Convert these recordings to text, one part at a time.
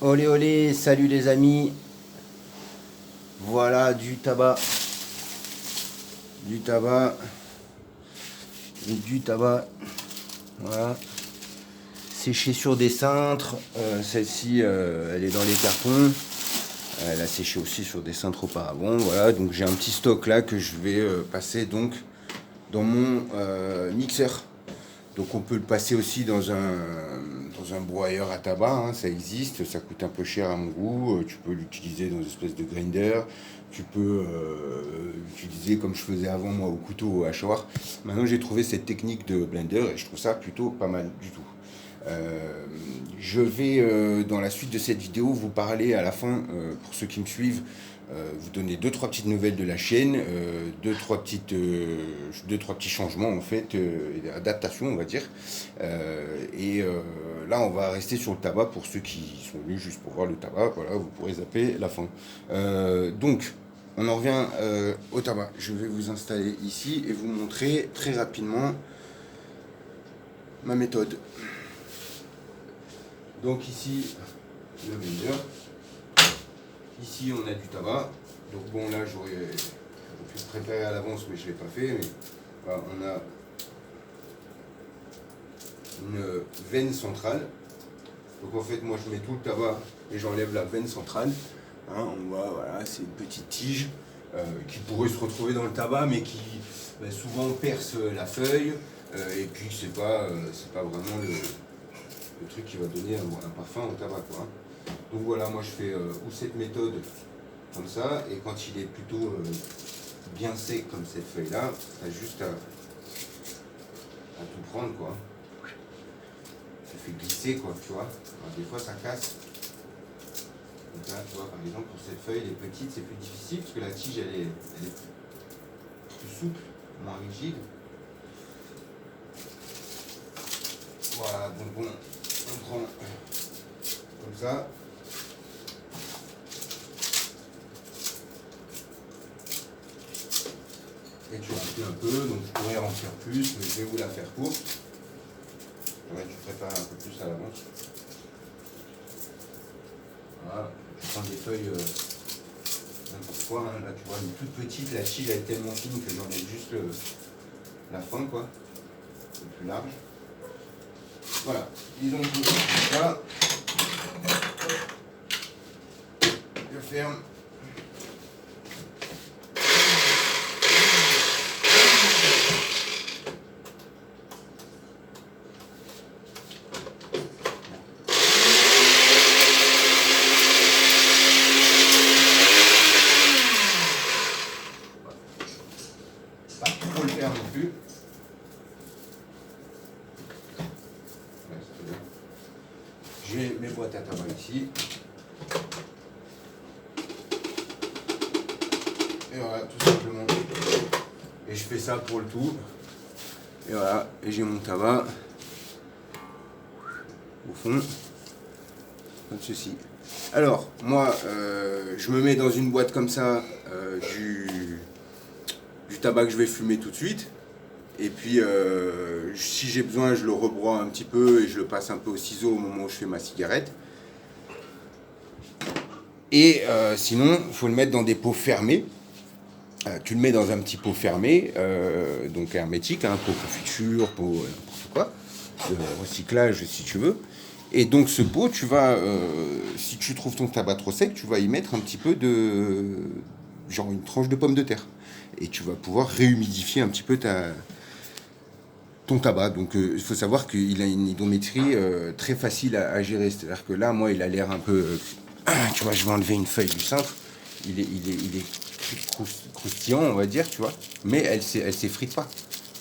Olé olé, salut les amis. Voilà du tabac. Du tabac. Du tabac. Voilà. Séché sur des cintres. Celle-ci, elle est dans les cartons. Elle a séché aussi sur des cintres auparavant. Voilà, donc j'ai un petit stock là que je vais passer donc dans mon mixeur. Donc on peut le passer aussi dans un broyeur à tabac, hein, ça existe, ça coûte un peu cher à mon goût. Tu peux l'utiliser dans une espèce de grinder, tu peux l'utiliser comme je faisais avant moi au couteau au hachoir. Maintenant j'ai trouvé cette technique de blender et je trouve ça plutôt pas mal du tout. Je vais dans la suite de cette vidéo vous parler à la fin, pour ceux qui me suivent, vous donner deux trois petites nouvelles de la chaîne, deux trois petits changements en fait, adaptations on va dire. Là on va rester sur le tabac pour ceux qui sont venus juste pour voir le tabac. Voilà, vous pourrez zapper la fin. Donc on en revient au tabac. Je vais vous installer ici et vous montrer très rapidement ma méthode. Donc ici, le blender. Ici, on a du tabac. Donc bon, là, j'aurais pu le préparer à l'avance, mais je ne l'ai pas fait. Mais voilà, on a une veine centrale. Donc en fait, moi, je mets tout le tabac et j'enlève la veine centrale. Hein, on voit, voilà, c'est une petite tige qui pourrait se retrouver dans le tabac, mais qui souvent perce la feuille. Et puis, c'est pas vraiment le truc qui va donner un parfum au tabac, quoi. Donc voilà, moi je fais ou cette méthode comme ça, et quand il est plutôt bien sec comme cette feuille là, t'as juste à tout prendre, quoi. Tu fais glisser, quoi, tu vois. Alors, des fois ça casse. Donc là, tu vois, par exemple, pour cette feuille, elle est petite, c'est plus difficile parce que la tige elle est plus souple, moins rigide. Voilà, donc bon, on prend comme ça. Et tu remplis un peu, donc je pourrais remplir plus, mais je vais vous la faire courte. J'aurais dû préparer un peu plus à l'avance. Voilà, je prends des feuilles n'importe quoi, hein. Là tu vois, une toute petite, la tige elle est tellement fine que j'en ai juste la fin, quoi, le plus large. Voilà, disons tout ça. Je ferme. Pas trop le faire non plus. Ouais, c'est bien. J'ai mes boîtes à tabac ici. Et voilà, tout simplement. Et je fais ça pour le tout. Et voilà, et j'ai mon tabac au fond, comme ceci. Alors, moi, je me mets dans une boîte comme ça, du tabac que je vais fumer tout de suite. Et puis, si j'ai besoin, je le rebroie un petit peu et je le passe un peu au ciseau au moment où je fais ma cigarette. Et sinon, il faut le mettre dans des pots fermés. Tu le mets dans un petit pot fermé, donc hermétique, hein, pot confiture, pot n'importe quoi, recyclage si tu veux. Et donc ce pot, tu vas, si tu trouves ton tabac trop sec, tu vas y mettre un petit peu genre une tranche de pomme de terre. Et tu vas pouvoir réhumidifier un petit peu ton tabac. Donc il faut savoir qu'il a une hygrométrie très facile à gérer. C'est-à-dire que là, moi, il a l'air un peu... tu vois, je vais enlever une feuille du cintre. Il est croustillant, on va dire, tu vois. Mais elle s'effrite pas,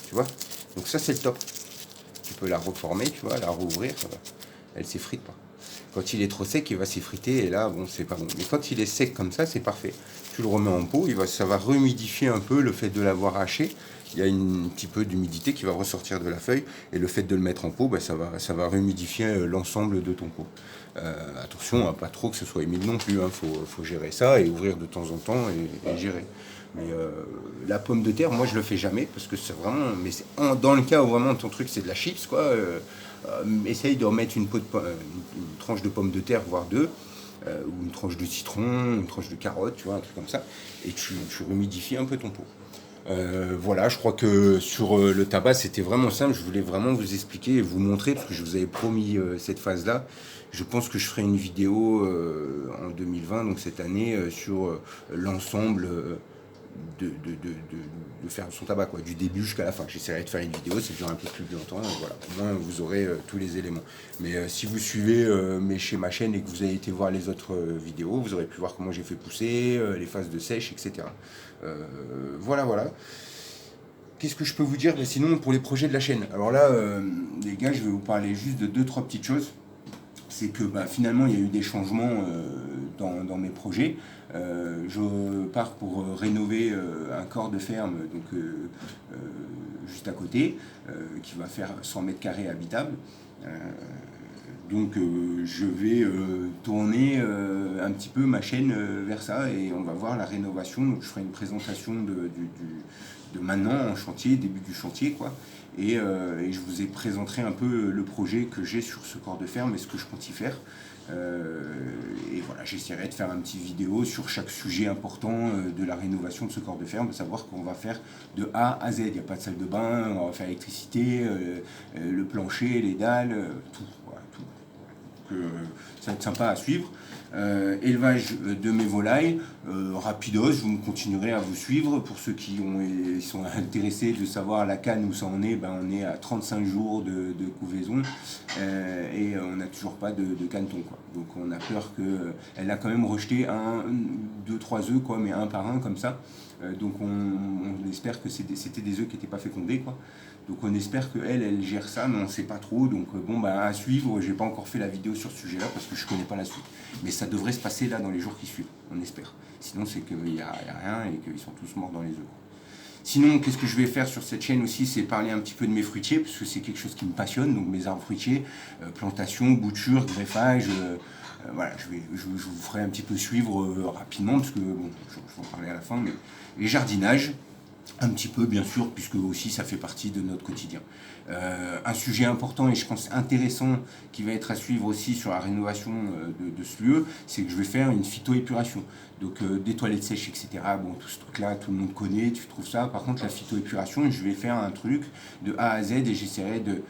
tu vois. Donc ça, c'est le top. Tu peux la reformer, tu vois, la rouvrir. Elle s'effrite pas. Quand il est trop sec, il va s'effriter et là, bon, c'est pas bon. Mais quand il est sec comme ça, c'est parfait. Tu le remets en pot, ça va rehumidifier un peu le fait de l'avoir haché. Il y a un petit peu d'humidité qui va ressortir de la feuille et le fait de le mettre en pot, ça va rehumidifier l'ensemble de ton pot. Attention à pas trop que ce soit humide non plus, hein. Faut gérer ça et ouvrir de temps en temps et gérer. Mais la pomme de terre, moi je le fais jamais parce que c'est vraiment, mais c'est dans le cas où vraiment ton truc c'est de la chips, quoi. Essaye de remettre une tranche de pomme de terre, voire deux, ou une tranche de citron, une tranche de carotte, tu vois, un truc comme ça, et tu humidifies un peu ton pot. Voilà, je crois que sur le tabac, c'était vraiment simple. Je voulais vraiment vous expliquer et vous montrer, parce que je vous avais promis cette phase-là. Je pense que je ferai une vidéo en 2020, donc cette année, sur l'ensemble de faire son tabac, quoi, du début jusqu'à la fin. J'essaierai de faire une vidéo, ça dure un peu plus longtemps, voilà. Au moins, vous aurez tous les éléments. Mais si vous suivez chez ma chaîne et que vous avez été voir les autres vidéos, vous aurez pu voir comment j'ai fait pousser, les phases de sèche, etc. Voilà, voilà. Qu'est-ce que je peux vous dire? Ben, sinon, pour les projets de la chaîne. Alors là, les gars, je vais vous parler juste de deux, trois petites choses. C'est que finalement, il y a eu des changements dans mes projets. Je pars pour rénover un corps de ferme, donc juste à côté, qui va faire 100 mètres carrés habitables. Donc je vais tourner un petit peu ma chaîne vers ça, et on va voir la rénovation. Donc je ferai une présentation de maintenant en chantier, début du chantier, quoi. Et je vous présenterai un peu le projet que j'ai sur ce corps de ferme et ce que je compte y faire. Et voilà, j'essaierai de faire un petit vidéo sur chaque sujet important de la rénovation de ce corps de ferme, de savoir qu'on va faire de A à Z. Il n'y a pas de salle de bain, on va faire l'électricité, le plancher, les dalles, tout. Voilà, tout. Ça va être sympa à suivre. Élevage de mes volailles, rapidos, je continuerai à vous suivre. Pour ceux qui sont intéressés de savoir la canne où ça en est, on est à 35 jours de couvaison et on n'a toujours pas de caneton, quoi. Donc on a peur qu'elle a quand même rejeté 2, 3 œufs, quoi, mais un par un comme ça. Donc on espère que c'était des œufs qui n'étaient pas fécondés, quoi. Donc on espère qu'elle gère ça, mais on ne sait pas trop. Donc à suivre. J'ai pas encore fait la vidéo sur ce sujet-là parce que je connais pas la suite. Mais ça devrait se passer là dans les jours qui suivent, on espère. Sinon c'est qu'il n'y a rien et qu'ils sont tous morts dans les œufs. Sinon, qu'est-ce que je vais faire sur cette chaîne aussi, c'est parler un petit peu de mes fruitiers, parce que c'est quelque chose qui me passionne, donc mes arbres fruitiers, plantation, bouture, greffage, voilà, je vous ferai un petit peu suivre rapidement, parce que bon, je vais en parler à la fin, mais les jardinages, un petit peu bien sûr, puisque aussi ça fait partie de notre quotidien. Un sujet important et je pense intéressant qui va être à suivre aussi sur la rénovation de ce lieu, c'est que je vais faire une phytoépuration. Donc des toilettes sèches, etc. Bon, tout ce truc-là, tout le monde connaît, tu trouves ça. Par contre, la phytoépuration, je vais faire un truc de A à Z et j'essaierai de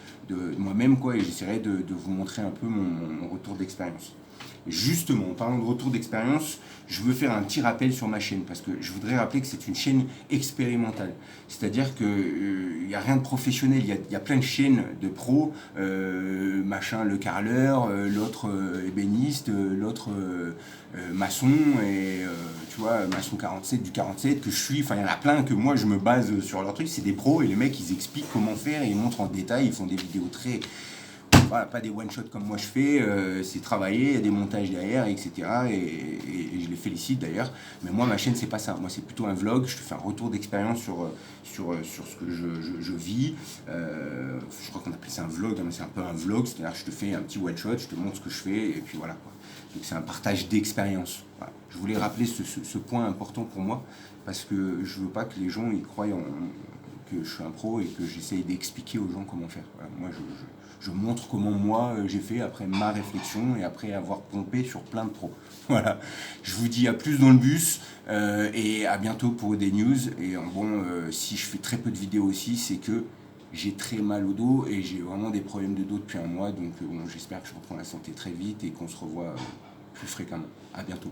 moi-même, quoi, et j'essaierai de vous montrer un peu mon retour d'expérience. Justement, en parlant de retour d'expérience, je veux faire un petit rappel sur ma chaîne, parce que je voudrais rappeler que c'est une chaîne expérimentale. C'est-à-dire qu'il n'y a rien de professionnel, il y a plein de chaînes de pros, machin le carreleur, l'autre ébéniste, l'autre maçon, et tu vois, maçon 47, du 47, que je suis, enfin il y en a plein que moi je me base sur leur truc, c'est des pros, et les mecs ils expliquent comment faire, et ils montrent en détail, ils font des vidéos très... Voilà, pas des one-shots comme moi je fais, c'est travailler, il y a des montages derrière, etc. Et je les félicite d'ailleurs. Mais moi, ma chaîne, c'est pas ça. Moi, c'est plutôt un vlog. Je te fais un retour d'expérience sur ce que je vis. Je crois qu'on appelle ça un vlog, mais c'est un peu un vlog. C'est-à-dire que je te fais un petit one-shot, je te montre ce que je fais, et puis voilà, quoi. Donc c'est un partage d'expérience. Voilà. Je voulais rappeler ce point important pour moi, parce que je veux pas que les gens y croient que je suis un pro et que j'essaye d'expliquer aux gens comment faire. Voilà, moi, je montre comment moi j'ai fait après ma réflexion et après avoir pompé sur plein de pros. Voilà. Je vous dis à plus dans le bus et à bientôt pour des news. Et bon, si je fais très peu de vidéos aussi, c'est que j'ai très mal au dos et j'ai vraiment des problèmes de dos depuis un mois. Donc bon, j'espère que je reprends la santé très vite et qu'on se revoit plus fréquemment. À bientôt.